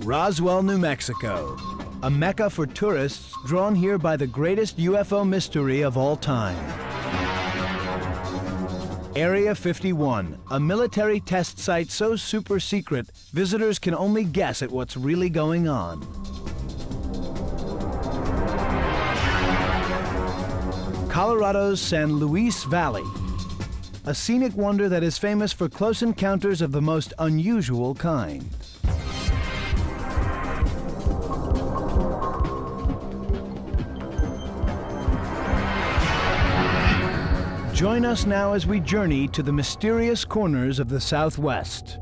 Roswell, New Mexico, a mecca for tourists drawn here by the greatest UFO mystery of all time. Area 51, a military test site so super secret, visitors can only guess at what's really going on. Colorado's San Luis Valley, a scenic wonder that is famous for close encounters of the most unusual kind. Join us now as we journey to the mysterious corners of the Southwest.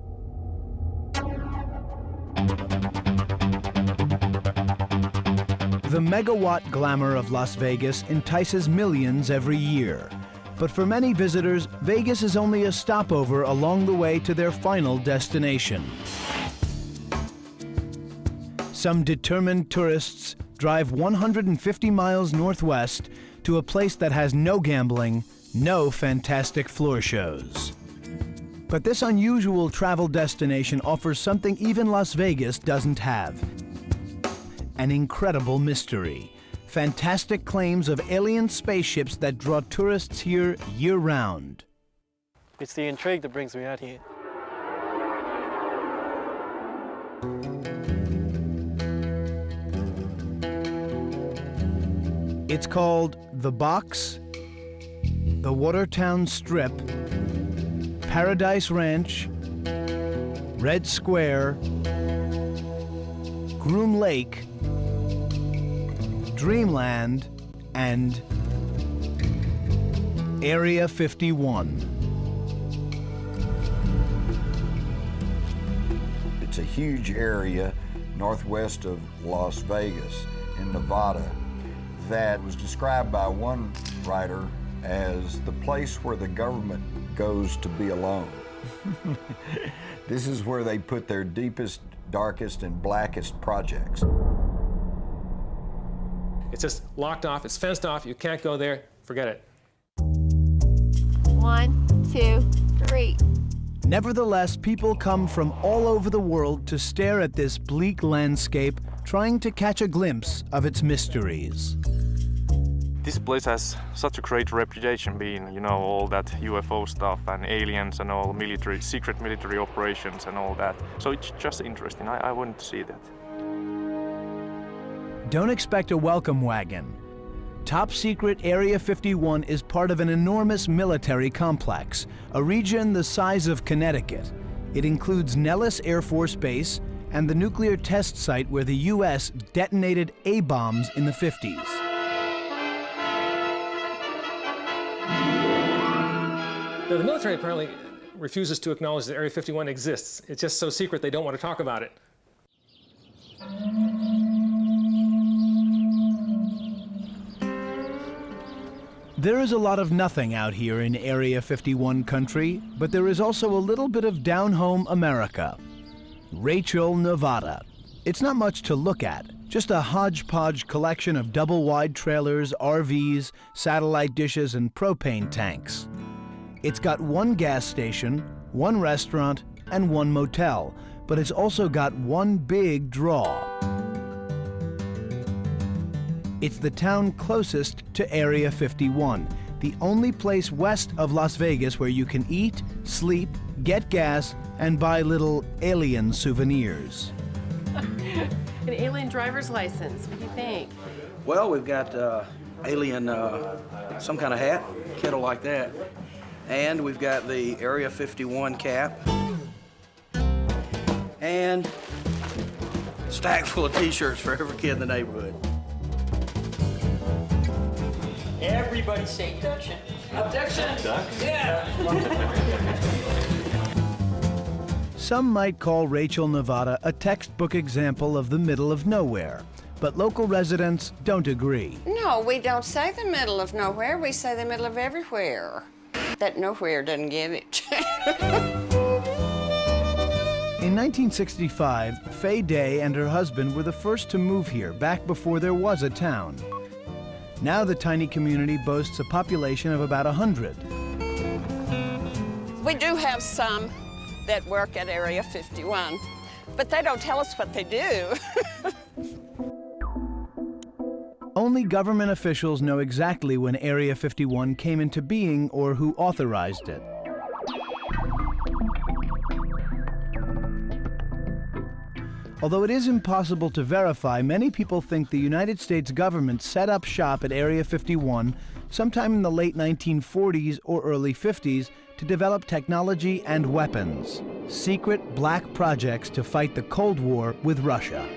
The megawatt glamour of Las Vegas entices millions every year. But for many visitors, Vegas is only a stopover along the way to their final destination. Some determined tourists drive 150 miles northwest to a place that has no gambling, no fantastic floor shows. But this unusual travel destination offers something even Las Vegas doesn't have. An incredible mystery. Fantastic claims of alien spaceships that draw tourists here year-round. It's the intrigue that brings me out here. It's called The Box, the Watertown Strip, Paradise Ranch, Red Square, Groom Lake, Dreamland, and Area 51. It's a huge area northwest of Las Vegas in Nevada that was described by one writer as the place where the government goes to be alone. This is where they put their deepest, darkest, and blackest projects. It's just locked off, it's fenced off, you can't go there, forget it. 1, 2, 3. Nevertheless, people come from all over the world to stare at this bleak landscape, trying to catch a glimpse of its mysteries. This place has such a great reputation being, you know, all that UFO stuff and aliens and all military, secret military operations and all that. So it's just interesting. I wanted to see that. Don't expect a welcome wagon. Top secret Area 51 is part of an enormous military complex, a region the size of Connecticut. It includes Nellis Air Force Base and the nuclear test site where the U.S. detonated A-bombs in the 50s. Now, the military apparently refuses to acknowledge that Area 51 exists. It's just so secret they don't want to talk about it. There is a lot of nothing out here in Area 51 country, but there is also a little bit of down-home America. Rachel, Nevada. It's not much to look at, just a hodgepodge collection of double-wide trailers, RVs, satellite dishes, and propane tanks. It's got one gas station, one restaurant, and one motel, but it's also got one big draw. It's the town closest to Area 51, the only place west of Las Vegas where you can eat, sleep, get gas, and buy little alien souvenirs. An alien driver's license, what do you think? Well, we've got alien, some kind of hat, kettle like that. And we've got the Area 51 cap. And a stack full of t-shirts for every kid in the neighborhood. Everybody say abduction. Abduction. Yeah. Some might call Rachel, Nevada a textbook example of the middle of nowhere, but local residents don't agree. No, we don't say the middle of nowhere, we say the middle of everywhere. That nowhere doesn't get it. In 1965, Faye Day and her husband were the first to move here back before there was a town. Now the tiny community boasts a population of about 100. We do have some that work at Area 51. But they don't tell us what they do. Only government officials know exactly when Area 51 came into being or who authorized it. Although it is impossible to verify, many people think the United States government set up shop at Area 51 sometime in the late 1940s or early 50s to develop technology and weapons, secret black projects to fight the Cold War with Russia.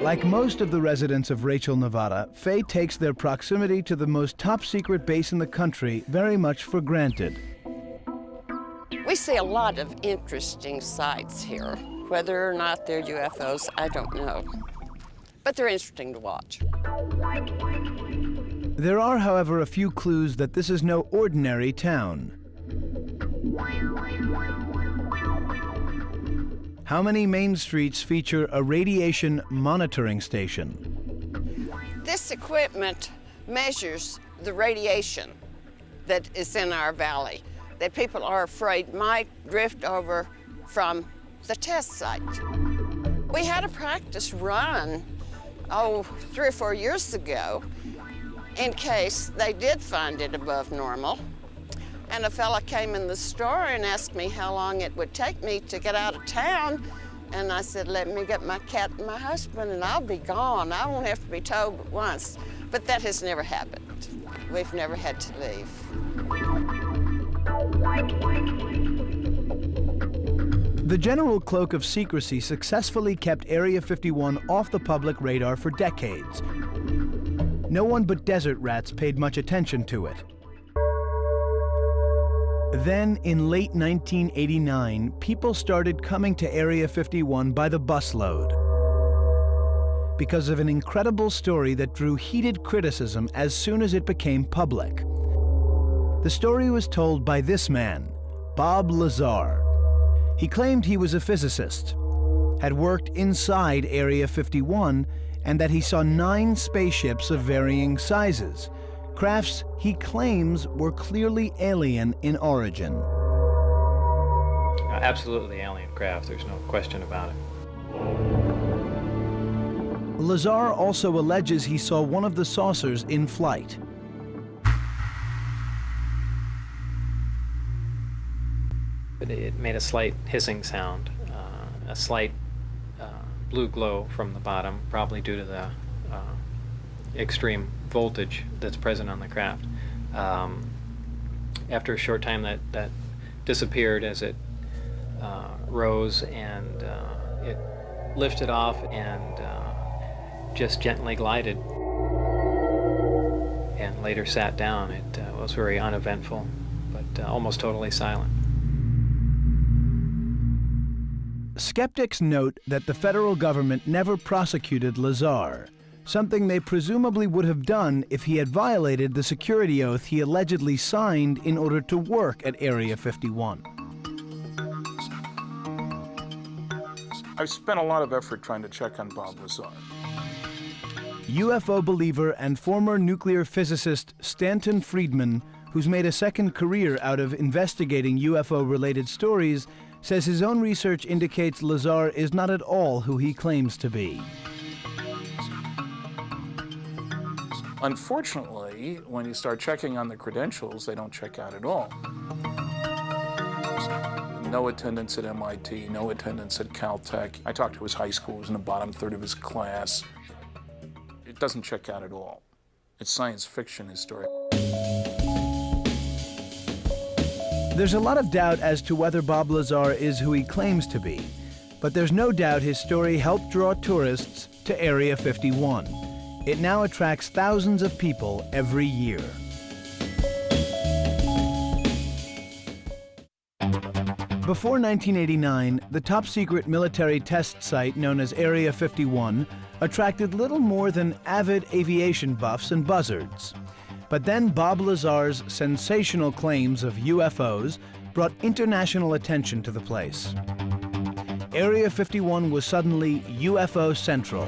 Like most of the residents of Rachel, Nevada, Faye takes their proximity to the most top-secret base in the country very much for granted. We see a lot of interesting sights here. Whether or not they're UFOs, I don't know. But they're interesting to watch. There are, however, a few clues that this is no ordinary town. How many main streets feature a radiation monitoring station? This equipment measures the radiation that is in our valley, that people are afraid might drift over from the test site. We had a practice run, 3 or 4 years ago, in case they did find it above normal. And a fella came in the store and asked me how long it would take me to get out of town. And I said, let me get my cat and my husband and I'll be gone. I won't have to be told but once. But that has never happened. We've never had to leave. The general cloak of secrecy successfully kept Area 51 off the public radar for decades. No one but desert rats paid much attention to it. Then, in late 1989, people started coming to Area 51 by the busload because of an incredible story that drew heated criticism as soon as it became public. The story was told by this man, Bob Lazar. He claimed he was a physicist, had worked inside Area 51, and that he saw 9 spaceships of varying sizes, crafts he claims were clearly alien in origin. Absolutely alien craft, there's no question about it. Lazar also alleges he saw one of the saucers in flight. It made a slight hissing sound, a slight blue glow from the bottom, probably due to the extreme voltage that's present on the craft. After a short time, that disappeared as it rose, and it lifted off and just gently glided, and later sat down. It was very uneventful, but almost totally silent. Skeptics note that the federal government never prosecuted Lazar, something they presumably would have done if he had violated the security oath he allegedly signed in order to work at Area 51. I've spent a lot of effort trying to check on Bob Lazar. UFO believer and former nuclear physicist Stanton Friedman, who's made a second career out of investigating UFO-related stories, says his own research indicates Lazar is not at all who he claims to be. Unfortunately, when you start checking on the credentials, they don't check out at all. No attendance at MIT, no attendance at Caltech. I talked to his high school, he was in the bottom third of his class. It doesn't check out at all. It's science fiction, his story. There's a lot of doubt as to whether Bob Lazar is who he claims to be, but there's no doubt his story helped draw tourists to Area 51. It now attracts thousands of people every year. Before 1989, the top-secret military test site known as Area 51 attracted little more than avid aviation buffs and buzzards. But then Bob Lazar's sensational claims of UFOs brought international attention to the place. Area 51 was suddenly UFO Central.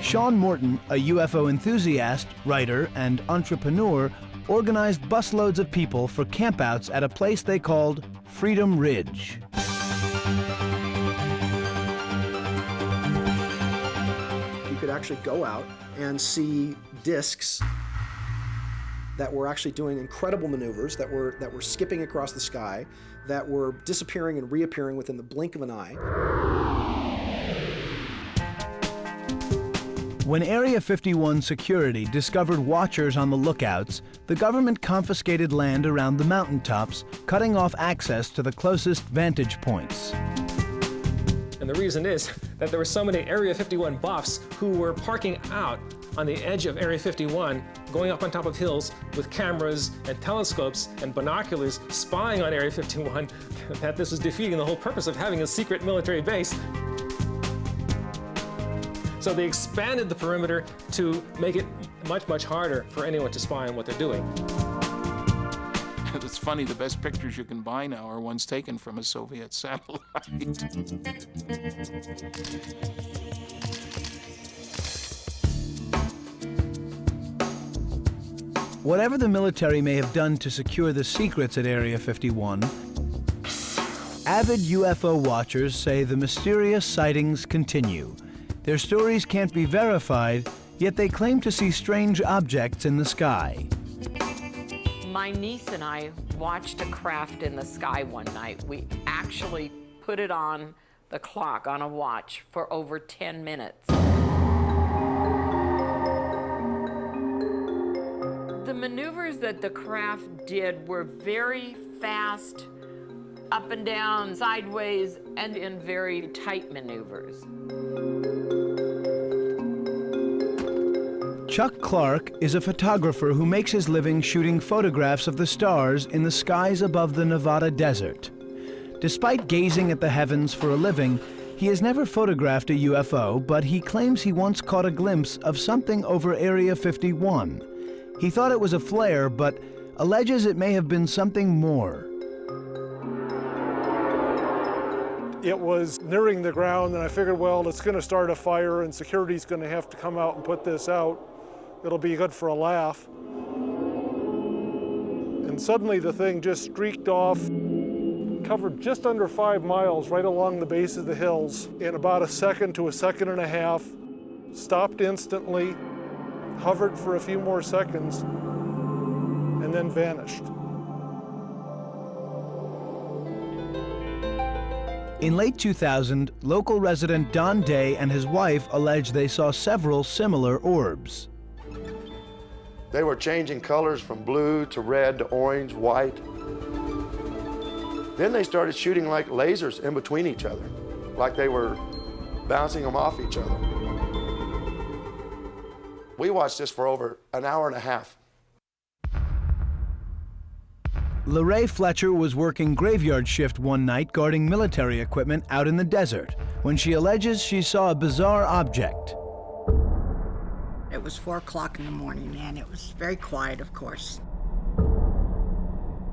Sean Morton, a UFO enthusiast, writer, and entrepreneur, organized busloads of people for campouts at a place they called Freedom Ridge. You could actually go out and see discs that were actually doing incredible maneuvers, that were skipping across the sky, that were disappearing and reappearing within the blink of an eye. When Area 51 security discovered watchers on the lookouts, the government confiscated land around the mountaintops, cutting off access to the closest vantage points. And the reason is that there were so many Area 51 buffs who were parking out on the edge of Area 51, going up on top of hills with cameras and telescopes and binoculars spying on Area 51, that this was defeating the whole purpose of having a secret military base. So they expanded the perimeter to make it much, much harder for anyone to spy on what they're doing. It's funny, the best pictures you can buy now are ones taken from a Soviet satellite. Whatever the military may have done to secure the secrets at Area 51, avid UFO watchers say the mysterious sightings continue. Their stories can't be verified, yet they claim to see strange objects in the sky. My niece and I watched a craft in the sky one night. We actually put it on the clock, on a watch, for over 10 minutes. The maneuvers that the craft did were very fast, up and down, sideways, and in very tight maneuvers. Chuck Clark is a photographer who makes his living shooting photographs of the stars in the skies above the Nevada desert. Despite gazing at the heavens for a living, he has never photographed a UFO, but he claims he once caught a glimpse of something over Area 51. He thought it was a flare, but alleges it may have been something more. It was nearing the ground, and I figured, well, it's going to start a fire, and security's going to have to come out and put this out. It'll be good for a laugh. And suddenly the thing just streaked off, covered just under 5 miles right along the base of the hills in about a second to a second and a half, stopped instantly, hovered for a few more seconds, and then vanished. In late 2000, local resident Don Day and his wife allege they saw several similar orbs. They were changing colors from blue to red to orange, white. Then they started shooting like lasers in between each other, like they were bouncing them off each other. We watched this for over an hour and a half. LaRae Fletcher was working graveyard shift one night guarding military equipment out in the desert when she alleges she saw a bizarre object. It was 4 o'clock in the morning, and it was very quiet, of course.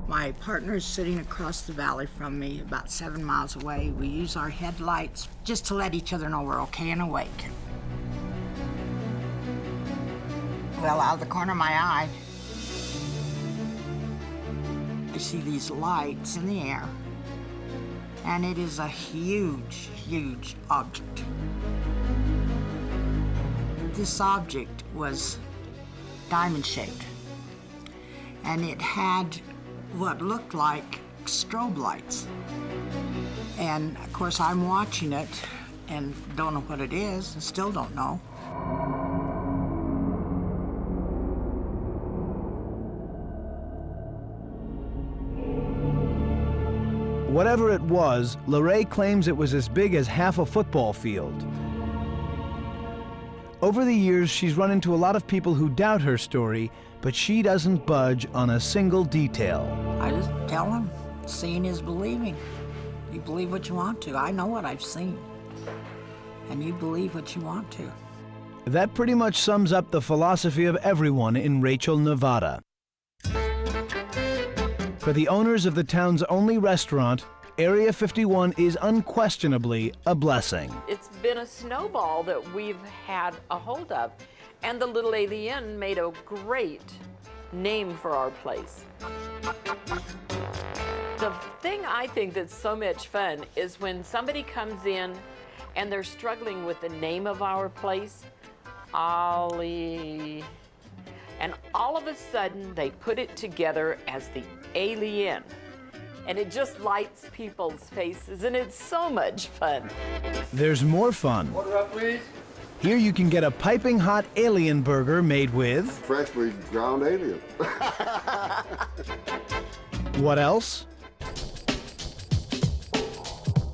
My partner is sitting across the valley from me, about 7 miles away. We use our headlights just to let each other know we're okay and awake. Well, out of the corner of my eye, I see these lights in the air, and it is a huge, huge object. This object was diamond-shaped, and it had what looked like strobe lights. And of course, I'm watching it and don't know what it is, and still don't know. Whatever it was, LaRae claims it was as big as half a football field. Over the years, she's run into a lot of people who doubt her story, but she doesn't budge on a single detail. I just tell them, seeing is believing. You believe what you want to. I know what I've seen, and you believe what you want to. That pretty much sums up the philosophy of everyone in Rachel, Nevada. For the owners of the town's only restaurant, Area 51 is unquestionably a blessing. It's been a snowball that we've had a hold of. And the Little Alien made a great name for our place. The thing I think that's so much fun is when somebody comes in and they're struggling with the name of our place, Ollie, and all of a sudden they put it together as the alien. And it just lights people's faces, and it's so much fun. There's more fun. Order up, please. Here you can get a piping hot alien burger made with... Freshly ground alien. What else?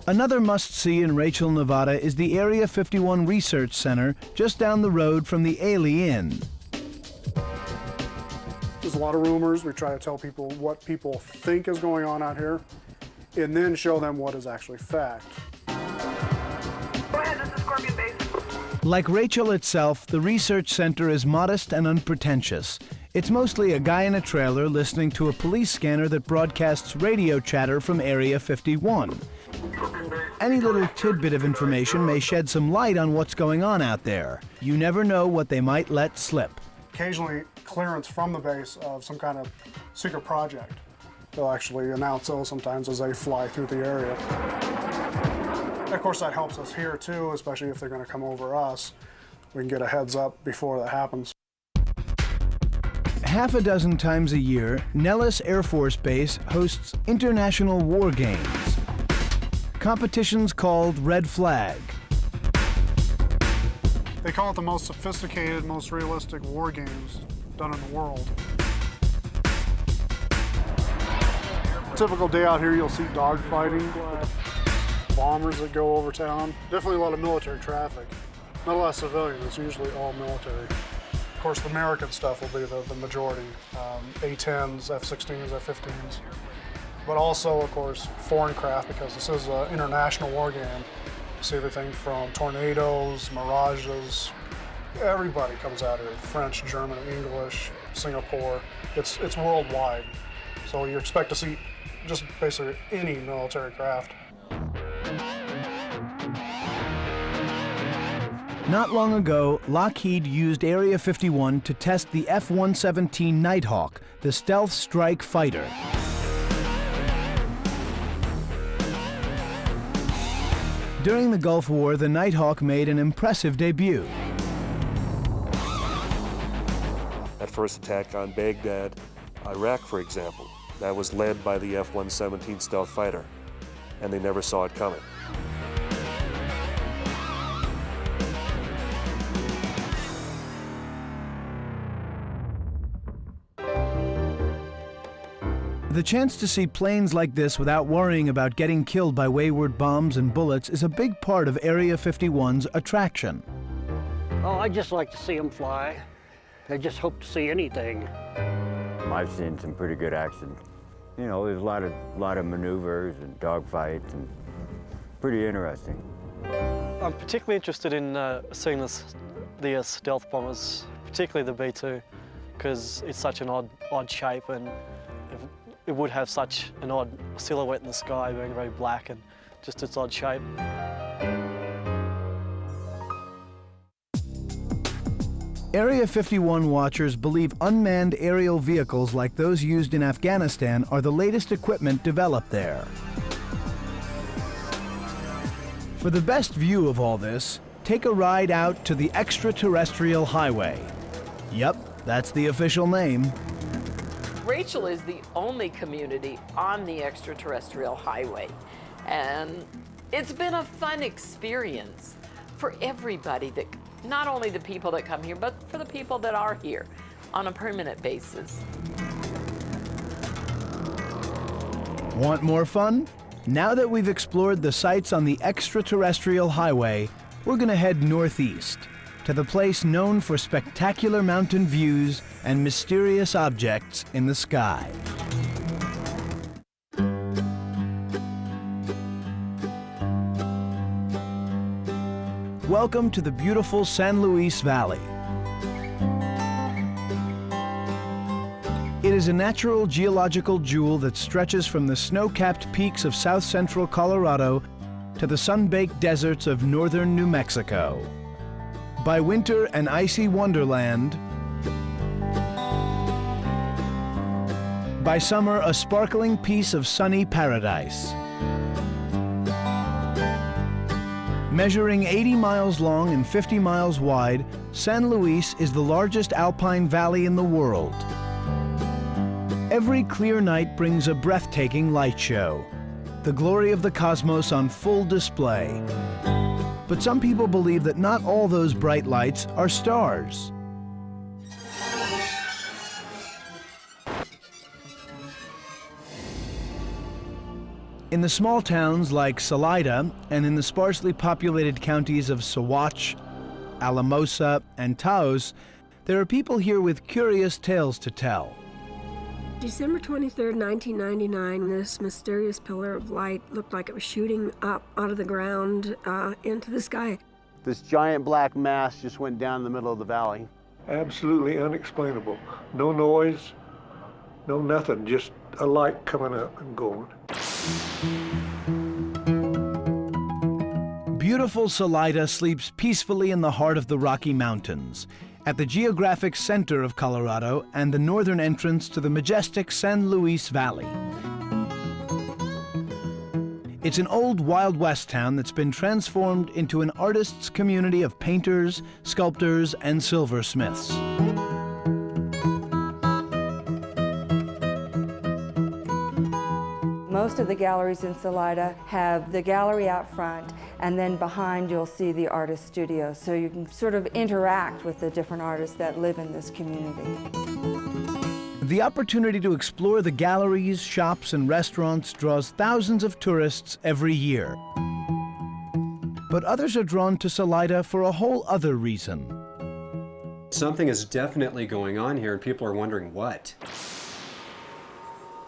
Another must-see in Rachel, Nevada is the Area 51 Research Center just down the road from the Alien. There's a lot of rumors. We try to tell people what people think is going on out here and then show them what is actually fact. Go ahead, this is Scorpion Base. Like Rachel itself, the research center is modest and unpretentious. It's mostly a guy in a trailer listening to a police scanner that broadcasts radio chatter from Area 51. Any little tidbit of information may shed some light on what's going on out there. You never know what they might let slip. Occasionally, clearance from the base of some kind of secret project. They'll actually announce those sometimes as they fly through the area. Of course, that helps us here too, especially if they're going to come over us. We can get a heads up before that happens. Half a dozen times a year, Nellis Air Force Base hosts international war games. Competitions called Red Flag. They call it the most sophisticated, most realistic war games done in the world. Typical day out here, you'll see dogfighting, bombers that go over town. Definitely a lot of military traffic. Not a lot of civilians, it's usually all military. Of course, the American stuff will be the majority. A-10s, F-16s, F-15s. But also, of course, foreign craft, because this is an international war game. You see everything from tornadoes, mirages. Everybody comes out here, French, German, English, Singapore. It's worldwide. So you expect to see just basically any military craft. Not long ago, Lockheed used Area 51 to test the F-117 Nighthawk, the stealth strike fighter. During the Gulf War, the Nighthawk made an impressive debut. That first attack on Baghdad, Iraq, for example, that was led by the F-117 stealth fighter, and they never saw it coming. The chance to see planes like this without worrying about getting killed by wayward bombs and bullets is a big part of Area 51's attraction. Oh, I just like to see them fly. I just hope to see anything. I've seen some pretty good action. You know, there's a lot of maneuvers and dogfights, and pretty interesting. I'm particularly interested in seeing the stealth bombers, particularly the B-2, because it's such an odd shape, and it would have such an odd silhouette in the sky, being very black and just its odd shape. Area 51 watchers believe unmanned aerial vehicles like those used in Afghanistan are the latest equipment developed there. For the best view of all this, take a ride out to the Extraterrestrial Highway. Yep, that's the official name. Rachel is the only community on the Extraterrestrial Highway, and it's been a fun experience for everybody, that not only the people that come here, but for the people that are here on a permanent basis. Want more fun? Now that we've explored the sights on the Extraterrestrial Highway, we're gonna head northeast to the place known for spectacular mountain views and mysterious objects in the sky. Welcome to the beautiful San Luis Valley. It is a natural geological jewel that stretches from the snow-capped peaks of south-central Colorado to the sun-baked deserts of northern New Mexico. By winter an icy wonderland, By summer, a sparkling piece of sunny paradise. Measuring 80 miles long and 50 miles wide, San Luis is the largest alpine valley in the world. Every clear night brings a breathtaking light show, the glory of the cosmos on full display. But some people believe that not all those bright lights are stars. In the small towns like Salida and in the sparsely populated counties of Saguache, Alamosa, and Taos, there are people here with curious tales to tell. December 23rd, 1999, this mysterious pillar of light looked like it was shooting up out of the ground into the sky. This giant black mass just went down the middle of the valley. Absolutely unexplainable. No noise, no nothing, just a light coming up and going. Beautiful Salida sleeps peacefully in the heart of the Rocky Mountains, at the geographic center of Colorado and the northern entrance to the majestic San Luis Valley. It's an old Wild West town that's been transformed into an artists' community of painters, sculptors, and silversmiths. Most of the galleries in Salida have the gallery out front, and then behind you'll see the artist studio, so you can sort of interact with the different artists that live in this community. The opportunity to explore the galleries, shops, and restaurants draws thousands of tourists every year. But others are drawn to Salida for a whole other reason. Something is definitely going on here, and people are wondering what.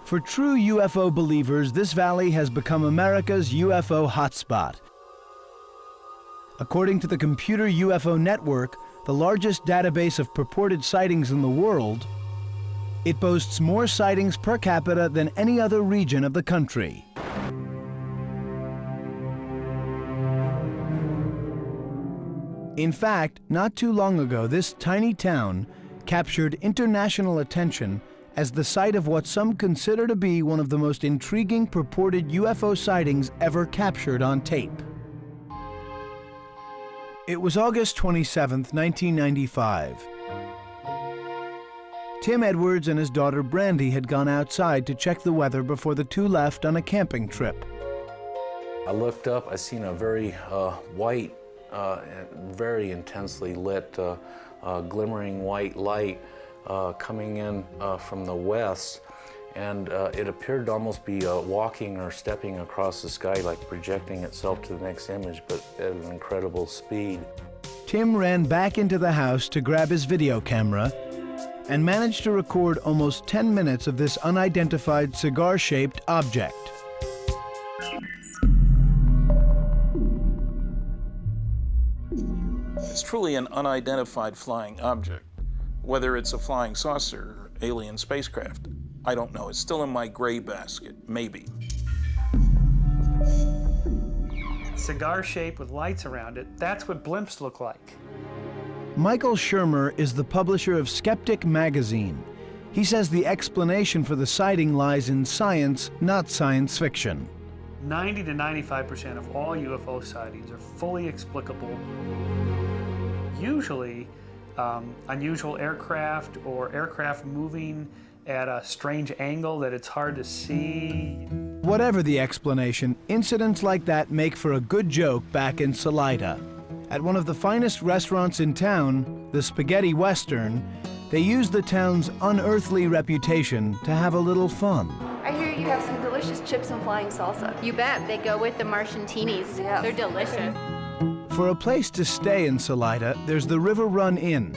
For true UFO believers, this valley has become America's UFO hotspot. According to the Computer UFO Network, the largest database of purported sightings in the world, it boasts more sightings per capita than any other region of the country. In fact, not too long ago, this tiny town captured international attention as the site of what some consider to be one of the most intriguing purported UFO sightings ever captured on tape. It was August 27, 1995. Tim Edwards and his daughter Brandy had gone outside to check the weather before the two left on a camping trip. I looked up, I seen a very white, very intensely lit, glimmering white light coming in from the west, and it appeared to almost be walking or stepping across the sky, like projecting itself to the next image, but at an incredible speed. Tim ran back into the house to grab his video camera and managed to record almost 10 minutes of this unidentified cigar-shaped object. It's truly an unidentified flying object. Whether it's a flying saucer or alien spacecraft, I don't know. It's still in my gray basket, maybe. Cigar shape with lights around it, that's what blimps look like. Michael Shermer is the publisher of Skeptic magazine. He says the explanation for the sighting lies in science, not science fiction. 90 to 95% of all UFO sightings are fully explicable. Usually, unusual aircraft or aircraft moving at a strange angle that it's hard to see. Whatever the explanation, incidents like that make for a good joke back in Salida. At one of the finest restaurants in town, the Spaghetti Western, they use the town's unearthly reputation to have a little fun. I hear you have some delicious chips and flying salsa. You bet. They go with the Martiantinis. Yeah. They're delicious. For a place to stay in Salida, there's the River Run Inn.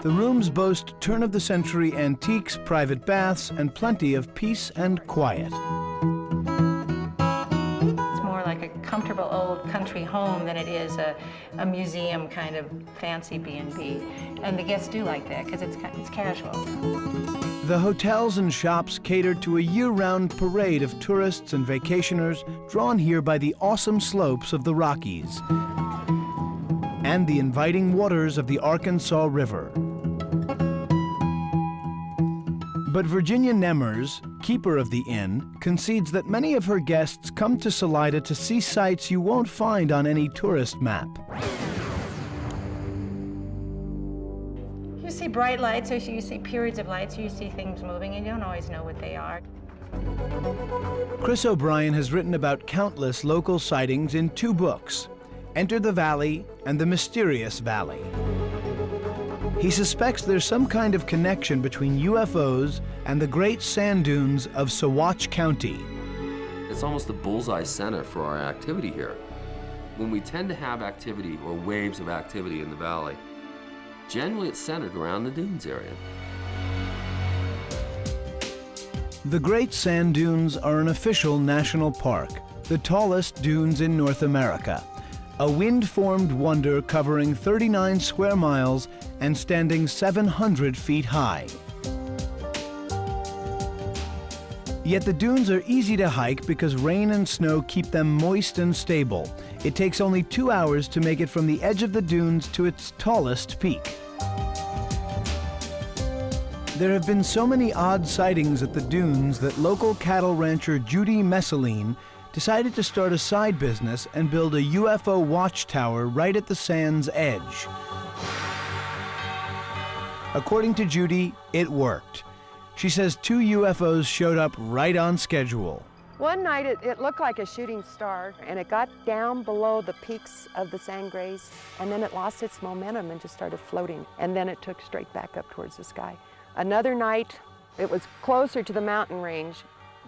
The rooms boast turn-of-the-century antiques, private baths, and plenty of peace and quiet. It's more like a comfortable old country home than it is a museum kind of fancy B&B. And the guests do like that because it's casual. The hotels and shops cater to a year-round parade of tourists and vacationers drawn here by the awesome slopes of the Rockies and the inviting waters of the Arkansas River. But Virginia Nemmers, keeper of the inn, concedes that many of her guests come to Salida to see sights you won't find on any tourist map. You see bright lights, or you see periods of lights, or you see things moving, and you don't always know what they are. Chris O'Brien has written about countless local sightings in 2 books, Enter the Valley and The Mysterious Valley. He suspects there's some kind of connection between UFOs and the great sand dunes of Saguache County. It's almost the bullseye center for our activity here. When we tend to have activity or waves of activity in the valley, generally it's centered around the dunes area. The Great Sand Dunes are an official national park, the tallest dunes in North America. A wind-formed wonder covering 39 square miles and standing 700 feet high. Yet the dunes are easy to hike because rain and snow keep them moist and stable. It takes only 2 hours to make it from the edge of the dunes to its tallest peak. There have been so many odd sightings at the dunes that local cattle rancher Judy Messeline decided to start a side business and build a UFO watchtower right at the sand's edge. According to Judy, it worked. She says 2 UFOs showed up right on schedule. One night it looked like a shooting star, and it got down below the peaks of the sand grays, and then it lost its momentum and just started floating, and then it took straight back up towards the sky. Another night, it was closer to the mountain range,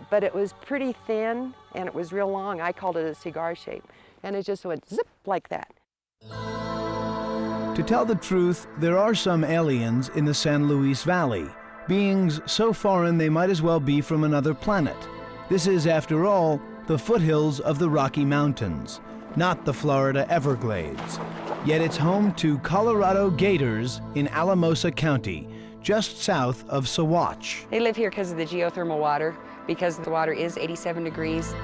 but it was pretty thin and it was real long. I called it a cigar shape, and it just went zip like that. To tell the truth, there are some aliens in the San Luis Valley, beings so foreign they might as well be from another planet. This is, after all, the foothills of the Rocky Mountains, not the Florida Everglades. Yet it's home to Colorado Gators in Alamosa County, just south of Saguache. They live here because of the geothermal water, because the water is 87 degrees.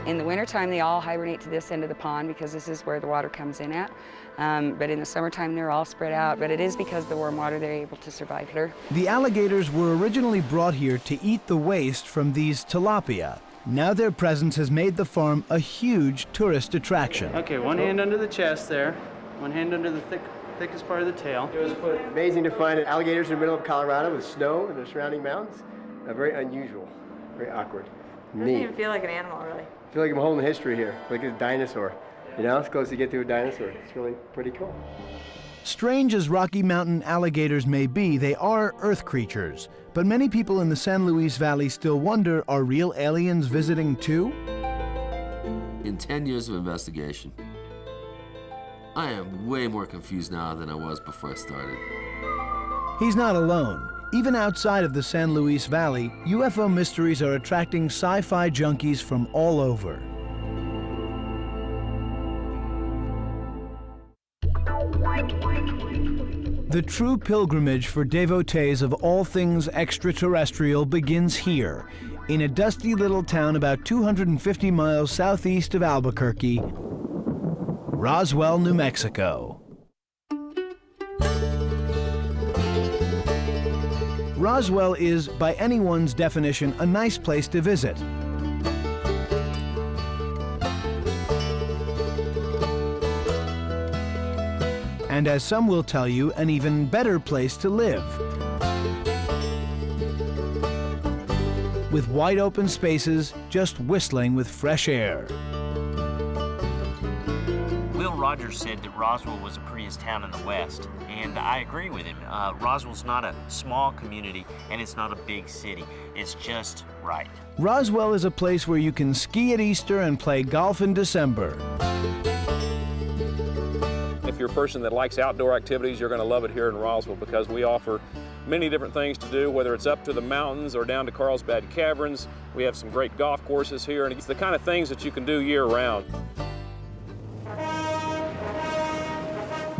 In the wintertime, they all hibernate to this end of the pond because this is where the water comes in at. But in the summertime, they're all spread out. But it is because of the warm water they're able to survive here. The alligators were originally brought here to eat the waste from these tilapia. Now their presence has made the farm a huge tourist attraction. Okay, one hand under the chest there, one hand under the thickest part of the tail. It was amazing to find alligators in the middle of Colorado with snow and the surrounding mountains. Very unusual, very awkward. Doesn't even feel like an animal, really. I feel like I'm holding history here, like a dinosaur. You know, it's close to get to a dinosaur. It's really pretty cool. Strange as Rocky Mountain alligators may be, they are Earth creatures. But many people in the San Luis Valley still wonder, are real aliens visiting too? In 10 years of investigation, I am way more confused now than I was before I started. He's not alone. Even outside of the San Luis Valley, UFO mysteries are attracting sci-fi junkies from all over. The true pilgrimage for devotees of all things extraterrestrial begins here, in a dusty little town about 250 miles southeast of Albuquerque, Roswell, New Mexico. Roswell is, by anyone's definition, a nice place to visit. And as some will tell you, an even better place to live. With wide open spaces, just whistling with fresh air. Will Rogers said that Roswell was the prettiest town in the West, and I agree with him. Roswell's not a small community, and it's not a big city. It's just right. Roswell is a place where you can ski at Easter and play golf in December. If you're a person that likes outdoor activities, you're going to love it here in Roswell because we offer many different things to do, whether it's up to the mountains or down to Carlsbad Caverns. We have some great golf courses here, and it's the kind of things that you can do year-round.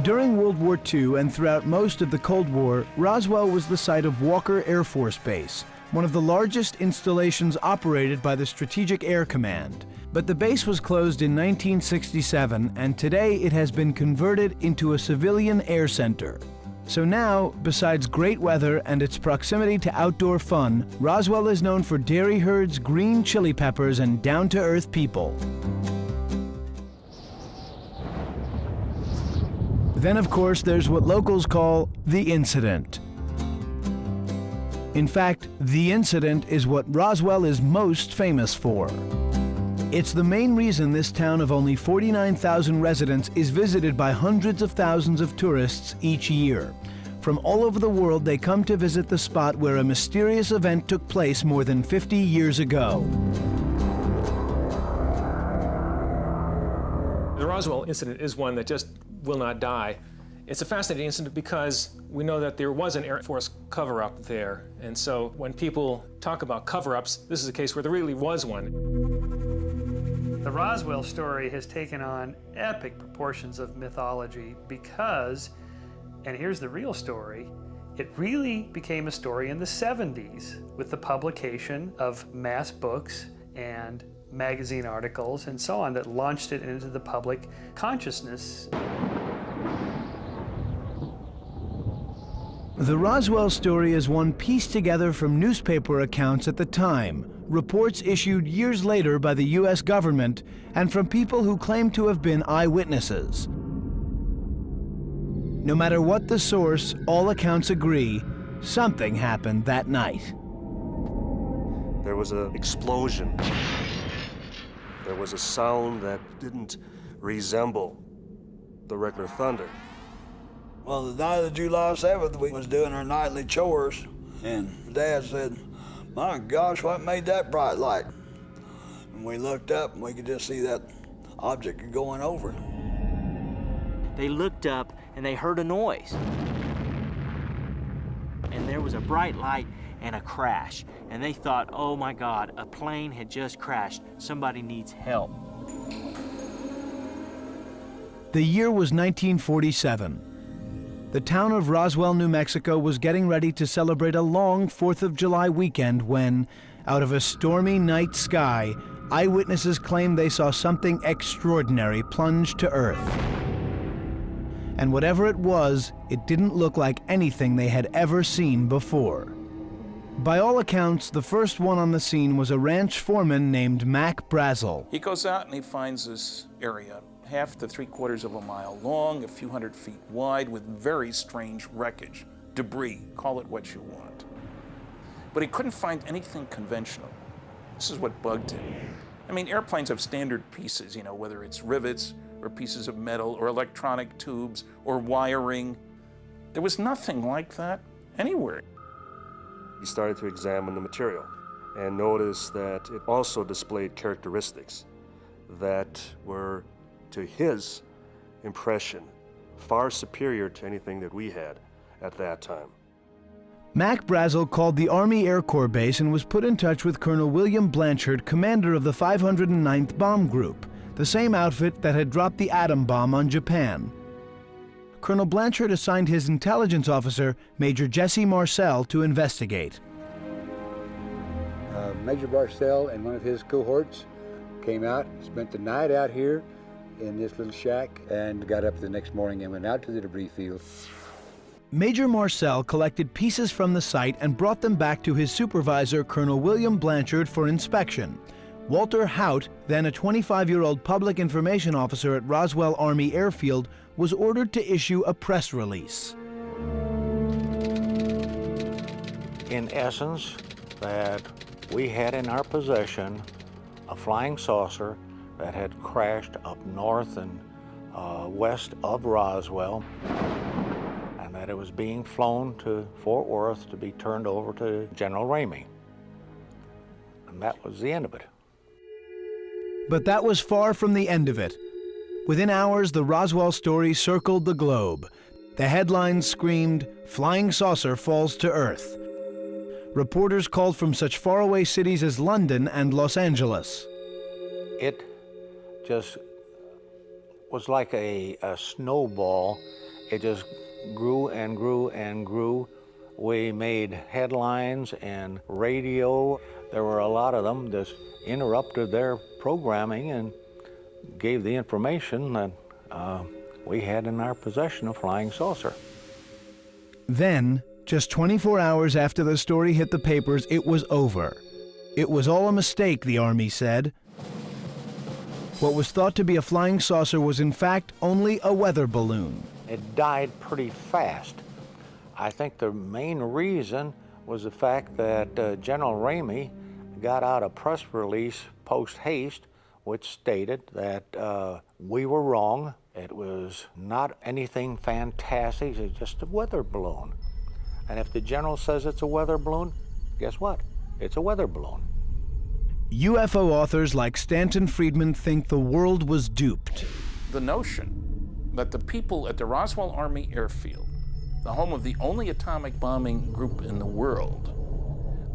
During World War II and throughout most of the Cold War, Roswell was the site of Walker Air Force Base, one of the largest installations operated by the Strategic Air Command. But the base was closed in 1967, and today it has been converted into a civilian air center. So now, besides great weather and its proximity to outdoor fun, Roswell is known for dairy herds, green chili peppers, and down-to-earth people. Then, of course, there's what locals call the incident. In fact, the incident is what Roswell is most famous for. It's the main reason this town of only 49,000 residents is visited by hundreds of thousands of tourists each year. From all over the world, they come to visit the spot where a mysterious event took place more than 50 years ago. The Roswell incident is one that just will not die. It's a fascinating incident because we know that there was an Air Force cover-up there. And so when people talk about cover-ups, this is a case where there really was one. The Roswell story has taken on epic proportions of mythology because, and here's the real story, it really became a story in the 70s with the publication of mass books and magazine articles and so on that launched it into the public consciousness. The Roswell story is one pieced together from newspaper accounts at the time, reports issued years later by the U.S. government, and from people who claim to have been eyewitnesses. No matter what the source, all accounts agree something happened that night. There was an explosion. There was a sound that didn't resemble the regular thunder. Well, the night of July 7th, we was doing our nightly chores, and Dad said, "My gosh, what made that bright light?" And we looked up, and we could just see that object going over. They looked up, and they heard a noise. And there was a bright light and a crash. And they thought, oh my God, a plane had just crashed. Somebody needs help. The year was 1947. The town of Roswell, New Mexico was getting ready to celebrate a long 4th of July weekend when, out of a stormy night sky, eyewitnesses claimed they saw something extraordinary plunge to Earth. And whatever it was, it didn't look like anything they had ever seen before. By all accounts, the first one on the scene was a ranch foreman named Mac Brazel. He goes out and he finds this area, 1/2 to 3/4 of a mile long, a few hundred feet wide, with very strange wreckage, debris, call it what you want. But he couldn't find anything conventional. This is what bugged him. I mean, airplanes have standard pieces, you know, whether it's rivets or pieces of metal or electronic tubes or wiring. There was nothing like that anywhere. He started to examine the material and noticed that it also displayed characteristics that were, to his impression, far superior to anything that we had at that time. Mac Brazel called the Army Air Corps base and was put in touch with Colonel William Blanchard, commander of the 509th Bomb Group, the same outfit that had dropped the atom bomb on Japan. Colonel Blanchard assigned his intelligence officer, Major Jesse Marcel, to investigate. Major Marcel and one of his cohorts came out, spent the night out here in this little shack, and got up the next morning and went out to the debris field. Major Marcel collected pieces from the site and brought them back to his supervisor, Colonel William Blanchard, for inspection. Walter Haut, then a 25-year-old public information officer at Roswell Army Airfield, was ordered to issue a press release. In essence, that we had in our possession a flying saucer that had crashed up north and west of Roswell, and that it was being flown to Fort Worth to be turned over to General Ramey. And that was the end of it. But that was far from the end of it. Within hours, the Roswell story circled the globe. The headlines screamed, "Flying saucer falls to Earth." Reporters called from such faraway cities as London and Los Angeles. It just was like a snowball. It just grew and grew and grew. We made headlines and radio. There were a lot of them that interrupted their programming and gave the information that we had in our possession a flying saucer. Then, just 24 hours after the story hit the papers, it was over. It was all a mistake, the Army said. What was thought to be a flying saucer was in fact only a weather balloon. It died pretty fast. I think the main reason was the fact that General Ramey got out a press release post-haste which stated that we were wrong. It was not anything fantastic, it's just a weather balloon. And if the general says it's a weather balloon, guess what? It's a weather balloon. UFO authors like Stanton Friedman think the world was duped. The notion that the people at the Roswell Army Airfield, the home of the only atomic bombing group in the world,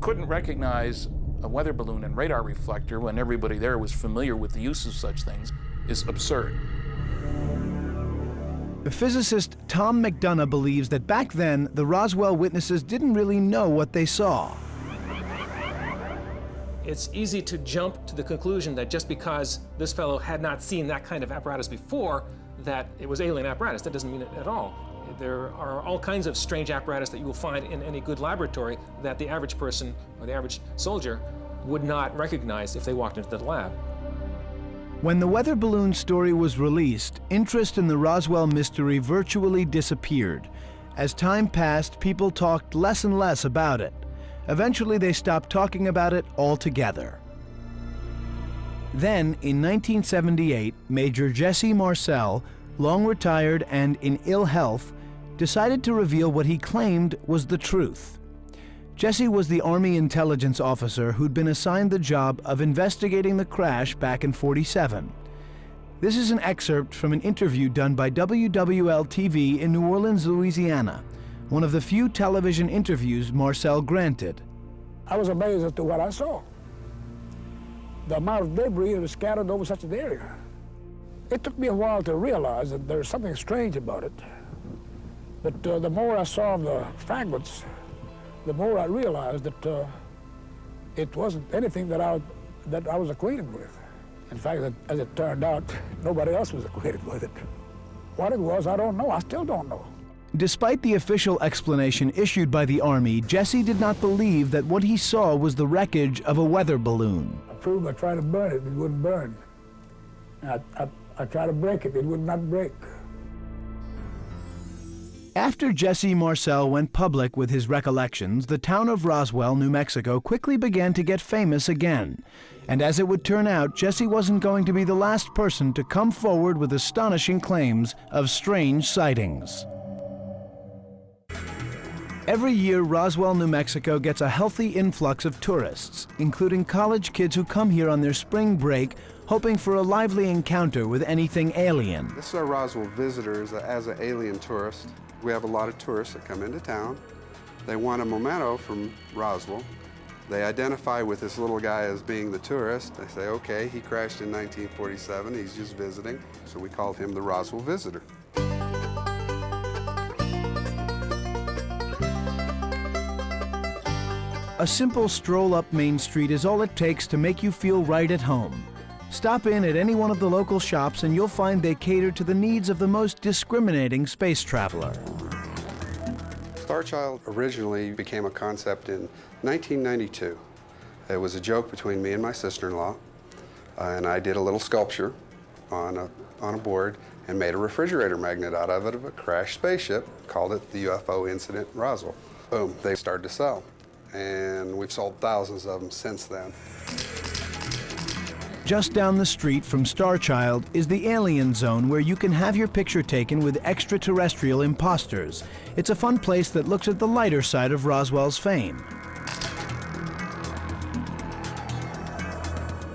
couldn't recognize a weather balloon and radar reflector when everybody there was familiar with the use of such things is absurd. The physicist Tom McDonough believes that back then, the Roswell witnesses didn't really know what they saw. It's easy to jump to the conclusion that just because this fellow had not seen that kind of apparatus before, that it was alien apparatus. That doesn't mean it at all. There are all kinds of strange apparatus that you will find in any good laboratory that the average person or the average soldier would not recognize if they walked into the lab. When the weather balloon story was released, interest in the Roswell mystery virtually disappeared. As time passed, people talked less and less about it. Eventually, they stopped talking about it altogether. Then, in 1978, Major Jesse Marcel, long retired and in ill health, decided to reveal what he claimed was the truth. Jesse was the Army intelligence officer who'd been assigned the job of investigating the crash back in '47. This is an excerpt from an interview done by WWL-TV in New Orleans, Louisiana, one of the few television interviews Marcel granted. I was amazed as to what I saw. The amount of debris that was scattered over such an area. It took me a while to realize that there's something strange about it. But the more I saw the fragments, the more I realized that it wasn't anything that I was acquainted with. In fact, as it turned out, nobody else was acquainted with it. What it was, I don't know. I still don't know. Despite the official explanation issued by the Army, Jesse did not believe that what he saw was the wreckage of a weather balloon. I proved by trying to burn it, it wouldn't burn. I tried to break it, it would not break. After Jesse Marcel went public with his recollections, the town of Roswell, New Mexico quickly began to get famous again. And as it would turn out, Jesse wasn't going to be the last person to come forward with astonishing claims of strange sightings. Every year, Roswell, New Mexico gets a healthy influx of tourists, including college kids who come here on their spring break, hoping for a lively encounter with anything alien. This is our Roswell visitors as an alien tourist. We have a lot of tourists that come into town. They want a memento from Roswell. They identify with this little guy as being the tourist. They say, okay, he crashed in 1947, he's just visiting. So we called him the Roswell visitor. A simple stroll up Main Street is all it takes to make you feel right at home. Stop in at any one of the local shops and you'll find they cater to the needs of the most discriminating space traveler. Starchild originally became a concept in 1992. It was a joke between me and my sister-in-law, and I did a little sculpture on a board and made a refrigerator magnet out of it of a crashed spaceship, called it the UFO incident in Roswell. Boom, they started to sell, and we've sold thousands of them since then. Just down the street from Starchild is the Alien Zone, where you can have your picture taken with extraterrestrial imposters. It's a fun place that looks at the lighter side of Roswell's fame.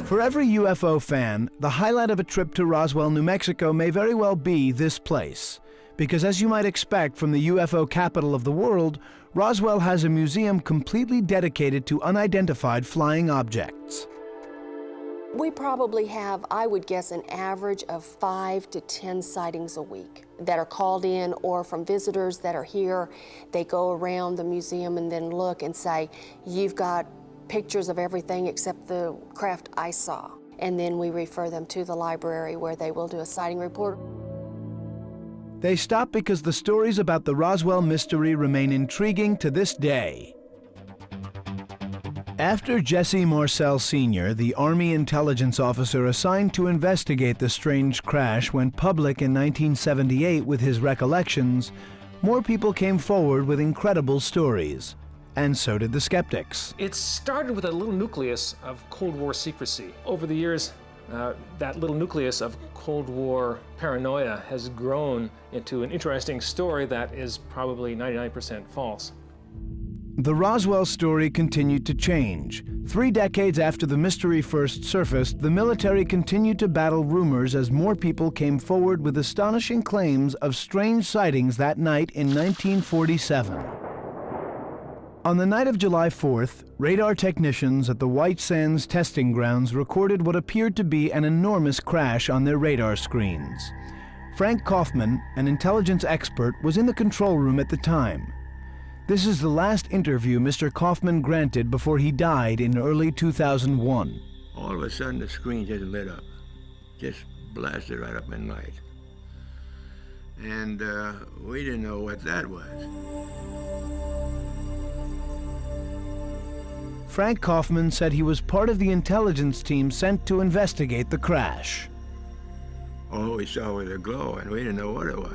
For every UFO fan, the highlight of a trip to Roswell, New Mexico may very well be this place. Because as you might expect from the UFO capital of the world, Roswell has a museum completely dedicated to unidentified flying objects. We probably have, I would guess, an average of 5 to 10 sightings a week that are called in or from visitors that are here. They go around the museum and then look and say, you've got pictures of everything except the craft I saw. And then we refer them to the library where they will do a sighting report. They stop because the stories about the Roswell mystery remain intriguing to this day. After Jesse Marcel Sr., the Army intelligence officer assigned to investigate the strange crash, went public in 1978 with his recollections, more people came forward with incredible stories. And so did the skeptics. It started with a little nucleus of Cold War secrecy. Over the years, that little nucleus of Cold War paranoia has grown into an interesting story that is probably 99% false. The Roswell story continued to change. 3 decades after the mystery first surfaced, the military continued to battle rumors as more people came forward with astonishing claims of strange sightings that night in 1947. On the night of July 4th, radar technicians at the White Sands testing grounds recorded what appeared to be an enormous crash on their radar screens. Frank Kaufman, an intelligence expert, was in the control room at the time. This is the last interview Mr. Kaufman granted before he died in early 2001. All of a sudden, the screen just lit up, just blasted right up in light. And we didn't know what that was. Frank Kaufman said he was part of the intelligence team sent to investigate the crash. All we saw was a glow, and we didn't know what it was.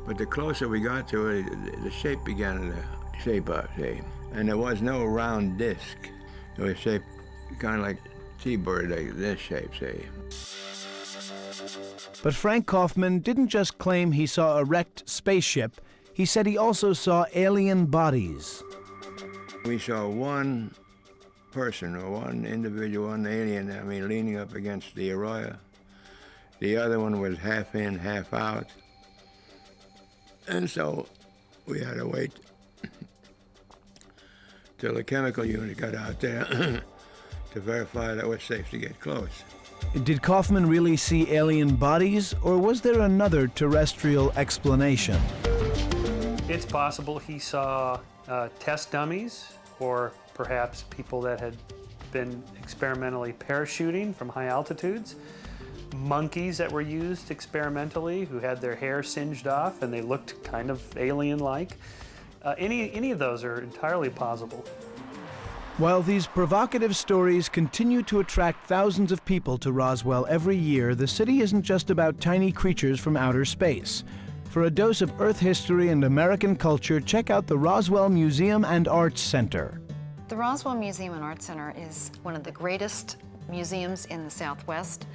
But the closer we got to it, the shape began to shape up, see? And there was no round disc. It was shaped kind of like T-bird, like this shape, see? But Frank Kaufman didn't just claim he saw a wrecked spaceship, he said he also saw alien bodies. We saw one person, or one individual, one alien, leaning up against the arroyo. The other one was half in, half out. And so we had to wait till the chemical unit got out there to verify that it was safe to get close. Did Kaufman really see alien bodies, or was there another terrestrial explanation? It's possible he saw test dummies, or perhaps people that had been experimentally parachuting from high altitudes. Monkeys that were used experimentally who had their hair singed off and they looked kind of alien-like. Any of those are entirely possible. While these provocative stories continue to attract thousands of people to Roswell every year, the city isn't just about tiny creatures from outer space. For a dose of Earth history and American culture, check out the Roswell Museum and Arts Center. The Roswell Museum and Arts Center is one of the greatest museums in the Southwest.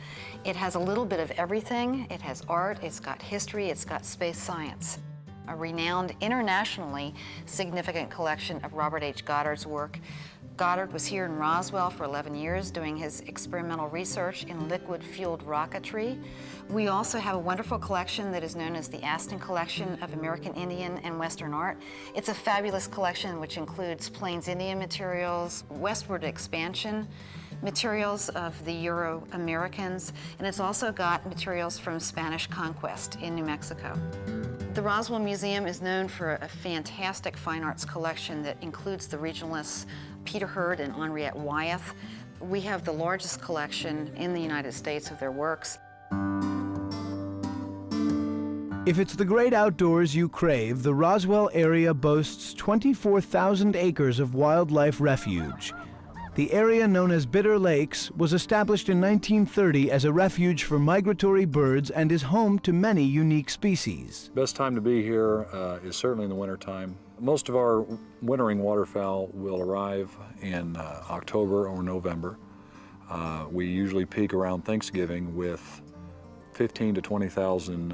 It has a little bit of everything. It has art, it's got history, it's got space science. A renowned, internationally significant collection of Robert H. Goddard's work. Goddard was here in Roswell for 11 years doing his experimental research in liquid-fueled rocketry. We also have a wonderful collection that is known as the Aston Collection of American Indian and Western Art. It's a fabulous collection which includes Plains Indian materials, westward expansion materials of the Euro-Americans, and it's also got materials from Spanish conquest in New Mexico. The Roswell Museum is known for a fantastic fine arts collection that includes the regionalists Peter Hurd and Henriette Wyeth. We have the largest collection in the United States of their works. If it's the great outdoors you crave, the Roswell area boasts 24,000 acres of wildlife refuge. The area known as Bitter Lakes was established in 1930 as a refuge for migratory birds and is home to many unique species. Best time to be here is certainly in the wintertime. Most of our wintering waterfowl will arrive in October or November. We usually peak around Thanksgiving with 15 to 20,000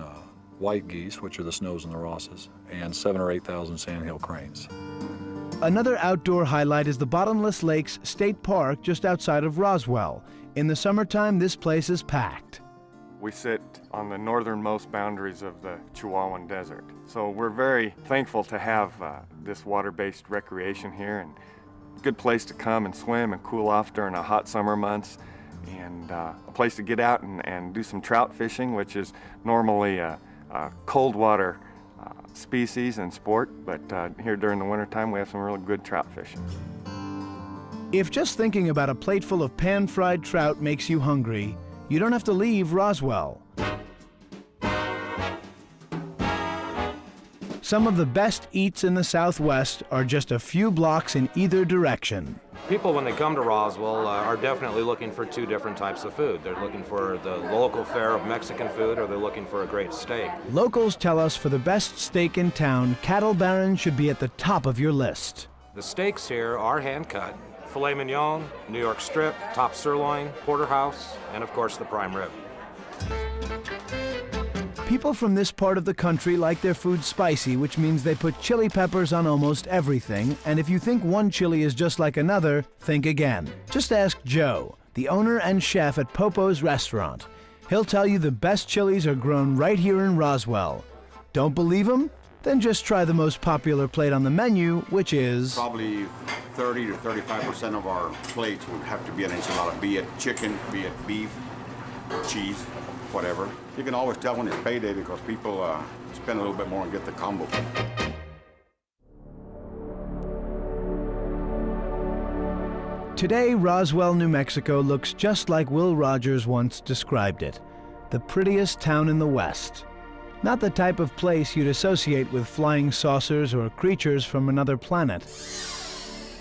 white geese, which are the snows and the Rosses, and 7,000 or 8,000 sandhill cranes. Another outdoor highlight is the Bottomless Lakes State Park just outside of Roswell. In the summertime, this place is packed. We sit on the northernmost boundaries of the Chihuahuan Desert. So we're very thankful to have this water-based recreation here, and good place to come and swim and cool off during the hot summer months, and a place to get out and do some trout fishing, which is normally a cold water species and sport, but here during the wintertime we have some really good trout fishing. If just thinking about a plate full of pan-fried trout makes you hungry, you don't have to leave Roswell. Some of the best eats in the Southwest are just a few blocks in either direction. People, when they come to Roswell, are definitely looking for two different types of food. They're looking for the local fare of Mexican food, or they're looking for a great steak. Locals tell us for the best steak in town, Cattle Baron should be at the top of your list. The steaks here are hand-cut. Filet mignon, New York strip, top sirloin, porterhouse, and of course the prime rib. People from this part of the country like their food spicy, which means they put chili peppers on almost everything, and if you think one chili is just like another, think again. Just ask Joe, the owner and chef at Popo's restaurant. He'll tell you the best chilies are grown right here in Roswell. Don't believe him? Then just try the most popular plate on the menu, which is... Probably 30 to 35% of our plates would have to be an enchilada, be it chicken, be it beef, cheese, whatever. You can always tell when it's payday because people spend a little bit more and get the combo. Today, Roswell, New Mexico looks just like Will Rogers once described it. The prettiest town in the West. Not the type of place you'd associate with flying saucers or creatures from another planet.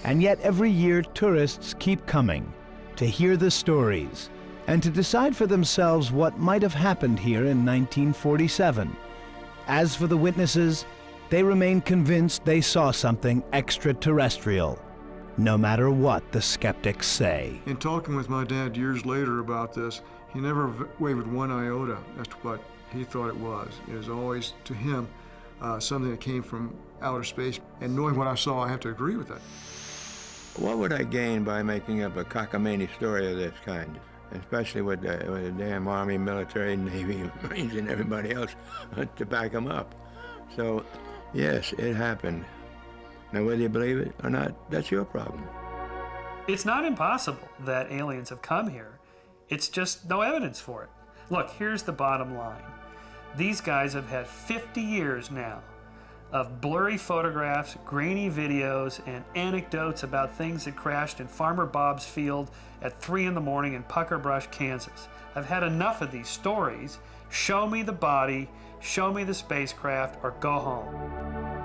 And yet every year tourists keep coming to hear the stories and to decide for themselves what might have happened here in 1947. As for the witnesses, they remain convinced they saw something extraterrestrial, no matter what the skeptics say. In talking with my dad years later about this, he never wavered one iota as to what he thought it was. It was always, to him, something that came from outer space. And knowing what I saw, I have to agree with that. What would I gain by making up a cockamamie story of this kind? Especially with the damn Army, military, Navy, Marines, and everybody else to back them up. So, yes, it happened. Now, whether you believe it or not, that's your problem. It's not impossible that aliens have come here. It's just no evidence for it. Look, here's the bottom line. These guys have had 50 years now of blurry photographs, grainy videos, and anecdotes about things that crashed in Farmer Bob's field at 3 in the morning in Pucker Brush, Kansas. I've had enough of these stories. Show me the body, show me the spacecraft, or go home.